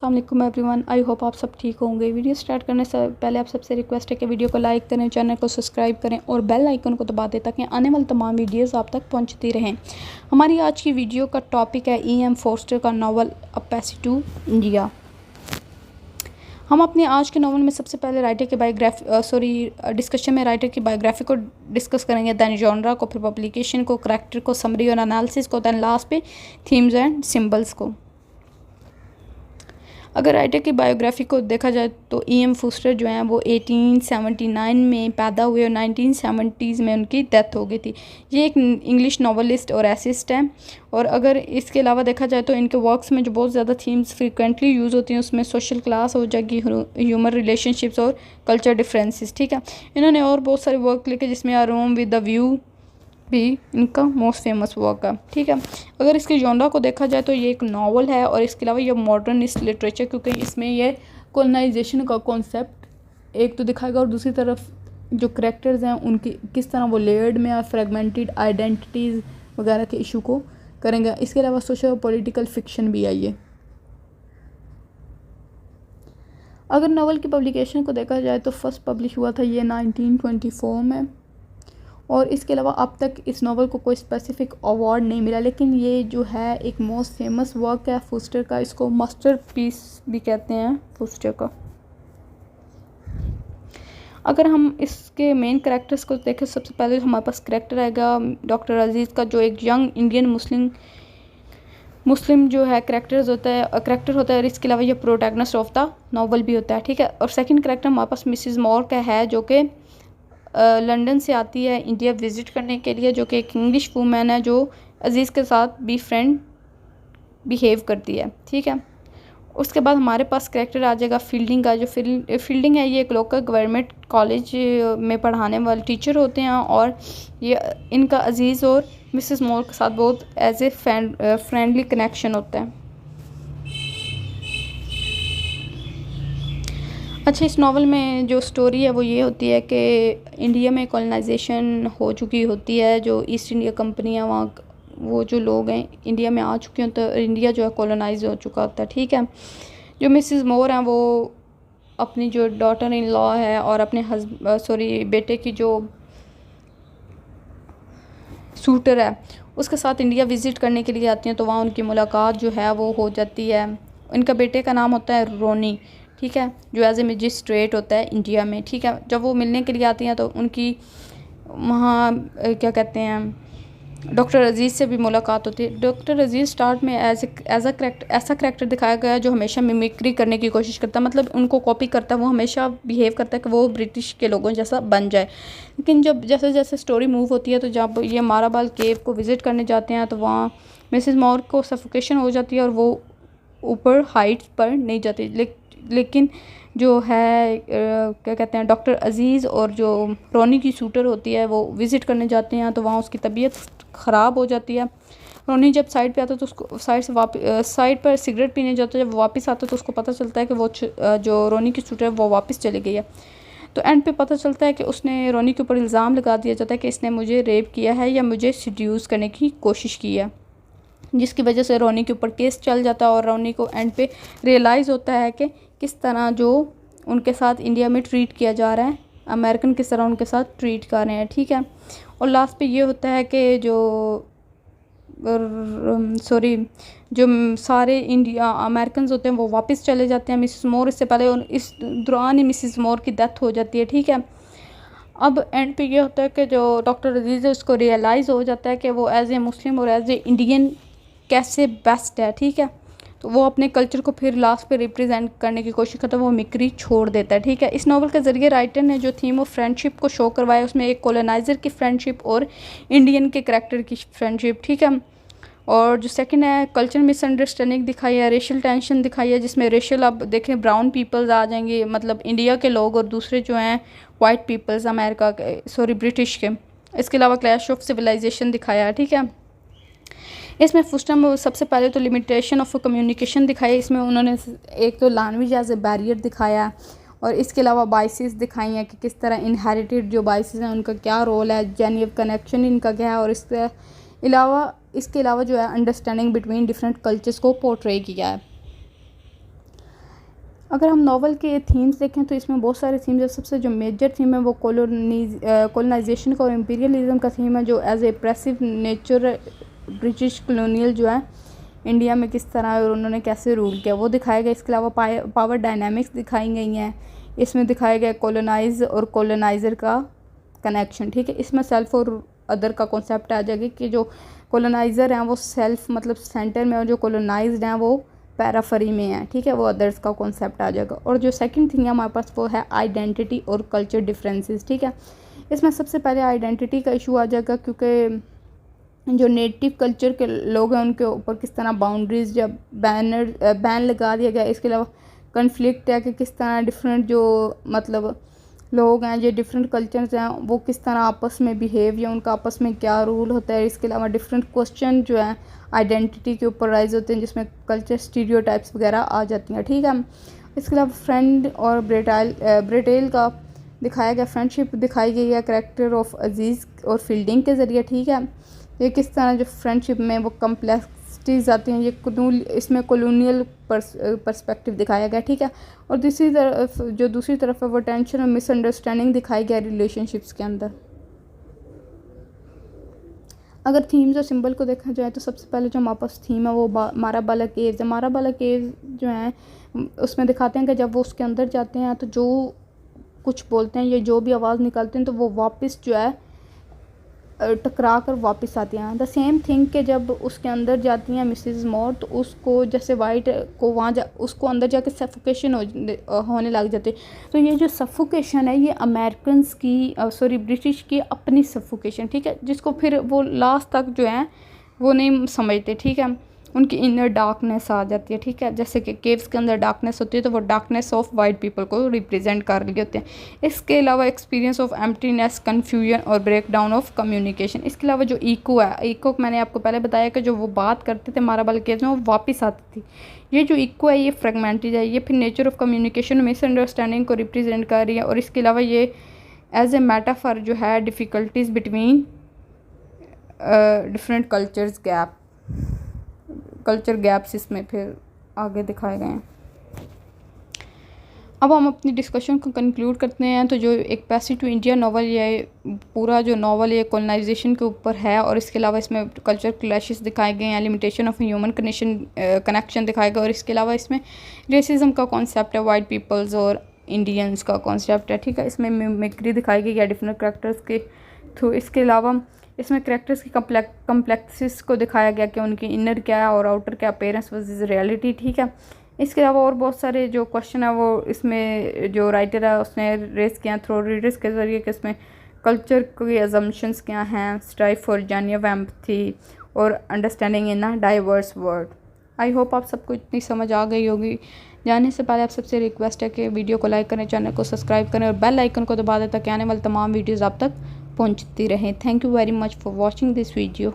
अस्सलाम everyone, I hope आप सब ठीक होंगे। वीडियो स्टार्ट करने से पहले आप सबसे रिक्वेस्ट है कि वीडियो को लाइक करें, चैनल को सब्सक्राइब करें और बेल आइकन को दबा दें ताकि आने वाली तमाम वीडियोस आप तक पहुंचती रहें। हमारी आज की वीडियो का टॉपिक है E.M. फोस्टर का novel a passage to India. हम अपने आज के नावल में सबसे पहले राइटर की डिस्कशन में राइटर की बायोग्राफी को डिस्कस करेंगे, दैन जॉनरा को, फिर पब्लिकेशन को, करैक्टर को, समरी और एनालिसिस को, दैन लास्ट पे थीम्स एंड सिम्बल्स को। अगर राइटर की बायोग्राफी को देखा जाए तो E.M. फोस्टर जो हैं वो 1879 में पैदा हुए और 1970s में उनकी डेथ हो गई थी। ये एक इंग्लिश नॉवलिस्ट और एसिस्ट हैं। और अगर इसके अलावा देखा जाए तो इनके वर्क्स में जो बहुत ज़्यादा थीम्स फ्रीक्वेंटली यूज़ होती हैं उसमें सोशल क्लास हो जाएगी, ह्यूमन रिलेशनशिप्स और कल्चर डिफरेंसेस। ठीक है, इन्होंने और बहुत सारे वर्क लिखे जिसमें आ रूम विद द व्यू भी इनका मोस्ट फेमस वर्क है। ठीक है, अगर इसके जॉनरा को देखा जाए तो ये एक नावल है और इसके अलावा ये मॉडर्निस्ट लिटरेचर, क्योंकि इसमें ये कॉलोनाइजेशन का कॉन्सेप्ट एक तो दिखाएगा और दूसरी तरफ जो करैक्टर्स हैं उनकी किस तरह वो लेयर्ड में या फ्रेगमेंटेड आइडेंटिटीज़ वगैरह के इशू को करेंगे। इसके अलावा सोशल पॉलिटिकल फिक्शन भी है ये। अगर नावल की पब्लिकेशन को देखा जाए तो फर्स्ट पब्लिश हुआ था ये 1924 में और इसके अलावा अब तक इस नावल को कोई स्पेसिफिक अवार्ड नहीं मिला, लेकिन ये जो है एक मोस्ट फेमस वर्क है फोस्टर का। इसको मास्टरपीस भी कहते हैं फोस्टर का। अगर हम इसके मेन करैक्टर्स को देखें, सबसे पहले हमारे पास करैक्टर आएगा डॉक्टर अजीज़ का, जो एक यंग इंडियन मुस्लिम जो है करैक्टर होता है और इसके अलावा ये प्रोटैगनिस्ट ऑफ द नावल भी होता है। ठीक है, और सेकंड करैक्टर हमारे पास मिसिज मॉर का है जो कि लंदन से आती है इंडिया विज़िट करने के लिए, जो कि एक इंग्लिश वूमेन है जो अजीज़ के साथ भी फ्रेंड बिहेव करती है। ठीक है, उसके बाद हमारे पास करैक्टर आ जाएगा फील्डिंग का। जो फील्डिंग है ये एक लोकल गवर्नमेंट कॉलेज में पढ़ाने वाले टीचर होते हैं और ये इनका अजीज़ और मिसेस मोर के साथ बहुत एज ए फ्रेंडली कनेक्शन होता है। अच्छा, इस नावल में जो स्टोरी है वो ये होती है कि इंडिया में कॉलोनाइजेशन हो चुकी होती है। जो ईस्ट इंडिया कंपनी है वहाँ वो जो लोग हैं इंडिया में आ चुके होते हैं, इंडिया जो है कॉलोनाइज हो चुका होता है। ठीक है, जो मिसेस मोर हैं वो अपनी जो डॉटर इन लॉ है और अपने बेटे की जो सूटर है उसके साथ इंडिया विज़िट करने के लिए आती हैं, तो वहाँ उनकी मुलाकात जो है वो हो जाती है। इनका बेटे का नाम होता है रोनी। ठीक है, जो एज ए मजिस्ट्रेट होता है इंडिया में। ठीक है, जब वो मिलने के लिए आती हैं तो उनकी वहाँ क्या कहते हैं डॉक्टर अजीज़ से भी मुलाकात होती है। डॉक्टर अजीज़ स्टार्ट में ऐसा करैक्टर दिखाया गया है जो हमेशा मिमिक्री करने की कोशिश करता है, मतलब उनको कॉपी करता है। वो हमेशा बिहेव करता है कि वो ब्रिटिश के लोगों जैसा बन जाए। लेकिन जब जैसे जैसे स्टोरी मूव होती है तो जब ये माराबाल केव को विज़िट करने जाते हैं तो वहाँ मिसेस मॉर को सफोकेशन हो जाती है और वो ऊपर हाइट्स पर नहीं जाती। लेकिन जो है क्या कहते हैं डॉक्टर अजीज़ और जो रोनी की शूटर होती है वो विज़िट करने जाते हैं तो वहाँ उसकी तबीयत ख़राब हो जाती है। रोनी जब साइड पे आता है तो उसको साइड पर सिगरेट पीने जाता है। जब वापस आता है तो उसको पता चलता है कि वो जो रोनी की शूटर है वो वापस चली गई है। तो एंड पे पता चलता है कि उसने रोनी के ऊपर इल्ज़ाम लगा दिया जाता है कि इसने मुझे रेप किया है या मुझे सिड्यूस करने की कोशिश की है, जिसकी वजह से रोनी के ऊपर केस चल जाता है और रोनी को एंड पे रियलाइज़ होता है कि किस तरह जो उनके साथ इंडिया में ट्रीट किया जा रहा है, अमेरिकन किस तरह उनके साथ ट्रीट कर रहे हैं। ठीक है, और लास्ट पे ये होता है कि जो सारे इंडिया अमेरिकन होते हैं वो वापस चले जाते हैं मिसेस मोर इससे पहले, और इस दौरान ही मिसेस मोर की डेथ हो जाती है। ठीक है, अब एंड पे ये होता है कि जो डॉक्टर अजीज़ है उसको रियलाइज़ हो जाता है कि वो एज ए मुस्लिम और एज ए इंडियन कैसे बेस्ट है। ठीक है, तो वो अपने कल्चर को फिर लास्ट पे रिप्रेजेंट करने की कोशिश करता है, वो मिक्री छोड़ देता है। ठीक है, इस नावल के ज़रिए राइटर ने जो थीम ऑफ फ्रेंडशिप को शो करवाया उसमें एक कॉलोनाइज़र की फ्रेंडशिप और इंडियन के करैक्टर की फ्रेंडशिप। ठीक है, और जो सेकंड है कल्चर मिसअंडरस्टैंडिंग दिखाई है, रेशियल टेंशन दिखाई है, जिसमें रेशियल अब देखें ब्राउन पीपल्स आ जाएंगे, मतलब इंडिया के लोग, और दूसरे जो हैं वाइट पीपल्स अमेरिका के ब्रिटिश के। इसके अलावा क्लैश ऑफ सिविलाइजेशन दिखाया है। ठीक है, इसमें फुस्टम सबसे पहले तो लिमिटेशन ऑफ कम्युनिकेशन दिखाई है। इसमें उन्होंने एक तो लैंग्वेज एज ए बैरियर दिखाया और इसके अलावा बाइसेस दिखाई हैं कि किस तरह इनहेरिटेड जो बाइसेस हैं उनका क्या रोल है, जेन्युइन कनेक्शन इनका क्या है, और इसके अलावा जो है अंडरस्टैंडिंग बिटवीन डिफरेंट कल्चर्स को पोर्ट्रे किया है। अगर हम नावल के थीम्स देखें तो इसमें बहुत सारे थीम्स है। सबसे जो मेजर थीम है वो कॉलोनाइजेशन का और इम्पीरियलिज्म का थीम है, जो as a oppressive nature British colonial जो है इंडिया में किस तरह और उन्होंने कैसे रूल किया वो दिखाया गया। इसके अलावा पावर डायनामिक्स दिखाई गई हैं। इसमें दिखाया गया कॉलोनाइज और कॉलोनाइज़र का कनेक्शन, ठीक है। इसमें सेल्फ और अदर का कॉन्सेप्ट आ जाएगा कि जो कॉलोनाइज़र हैं वो सेल्फ मतलब सेंटर में और जो कॉलोनाइज्ड हैं वो पैराफरी में है, ठीक है, वो अदर्स का कॉन्सेप्ट आ जाएगा। और जो सेकंड थिंग है हमारे पास वो है आइडेंटिटी और कल्चर डिफरेंसेस, ठीक है। इसमें सबसे पहले आइडेंटिटी का इशू आ जाएगा, क्योंकि जो नेटिव कल्चर के लोग हैं उनके ऊपर किस तरह बाउंड्रीज या बैन लगा दिया गया। इसके अलावा कन्फ्लिक्ट है कि किस तरह डिफरेंट जो मतलब लोग हैं जो डिफरेंट कल्चर्स हैं वो किस तरह आपस में बिहेव या उनका आपस में क्या रूल होता है। इसके अलावा डिफरेंट क्वेश्चन जो हैं आइडेंटिटी के ऊपर राइज होते हैं, जिसमें कल्चर स्टीरियोटाइप्स वगैरह आ जाती हैं, ठीक है। इसके अलावा फ्रेंड और ब्रेटेल का दिखाया गया, फ्रेंडशिप दिखाई गई है कैरेक्टर ऑफ अजीज़ और फील्डिंग के ज़रिए, ठीक है। ये किस तरह जो फ्रेंडशिप में वो कम्प्लेक्सिटीज़ आती हैं, ये इसमें कॉलोनियल पर्सपेक्टिव दिखाया गया, ठीक है। और दूसरी तरफ है वो टेंशन और मिसअंडरस्टैंडिंग दिखाई गया रिलेशनशिप्स के अंदर। अगर थीम्स और सिंबल को देखा जाए तो सबसे पहले जो हमारे पास थीम है वो माराबाला केव्स है। माराबाला केव्स जो हैं उसमें दिखाते हैं कि जब वो उसके अंदर जाते हैं तो जो कुछ बोलते हैं या जो भी आवाज़ निकालते हैं तो वो वापस जो है टकरा कर वापस आती हैं। द सेम थिंग कि जब उसके अंदर जाती हैं मिसेस मॉर तो उसको जैसे वाइट को उसको अंदर जाके सफोकेशन होने लग जाती है। तो ये जो सफोकेशन है ये अमेरिकन्स की ब्रिटिश की अपनी सफोकेशन, ठीक है, जिसको फिर वो लास्ट तक जो है वो नहीं समझते, ठीक है। उनकी इनर डार्कनेस आ जाती है, ठीक है। जैसे कि केव्स के अंदर डार्कनेस होती है तो वो डार्कनेस ऑफ वाइट पीपल को रिप्रेजेंट कर रहे होते हैं। इसके अलावा एक्सपीरियंस ऑफ एम्प्टीनेस, कन्फ्यूजन और ब्रेक डाउन ऑफ कम्युनिकेशन। इसके अलावा जो इको है, इको मैंने आपको पहले बताया कि जो वो बात करते थे माराबाला केव्स में वो वापस आती थी। ये जो इको है ये फ्रेगमेंटेड है, ये फिर नेचर ऑफ कम्युनिकेशन मिसअंडरस्टैंडिंग को रिप्रेजेंट कर रही है। और इसके अलावा ये एज ए मेटाफर जो है difficulties between different culture gaps इसमें फिर आगे दिखाए गए हैं। अब हम अपनी डिस्कशन को कंक्लूड करते हैं। तो जो एक पैसेज टू इंडिया नावल, ये पूरा जो नावल ये कॉलोनाइजेशन के ऊपर है और इसके अलावा इसमें कल्चर क्लैशेस दिखाए गए हैं, लिमिटेशन ऑफ ह्यूमन कनेक्शन दिखाया गया और इसके अलावा इसमें रेसिज्म का कॉन्सेप्ट है, वाइट पीपल्स और इंडियंस का कॉन्सेप्ट है, ठीक है। इसमें मिमिक्री दिखाई गई है डिफरेंट करेक्टर्स के थ्रू। इसके अलावा इसमें करेक्टर्स की कम्प्लेक्सिस को दिखाया गया कि उनकी इनर क्या है और आउटर क्या अपेयरेंस वर्सेस रियलिटी, ठीक है। इसके अलावा और बहुत सारे जो क्वेश्चन है वो इसमें जो राइटर है उसने रेस किया थ्रू रीडर्स के ज़रिए कि इसमें कल्चर की अजम्पशंस क्या हैं, स्ट्राइव फॉर जेन्युइन एम्पैथी और understanding in a diverse world. I hope आप सबको इतनी समझ आ गई होगी। जाने से पहले आप सबसे रिक्वेस्ट है कि वीडियो को लाइक करें, चैनल को सब्सक्राइब करें और बेल आइकन को दबा दें ताकि आने वाले तमाम वीडियोज़ आप तक पहुँचती रहें। Thank you very much for watching this video.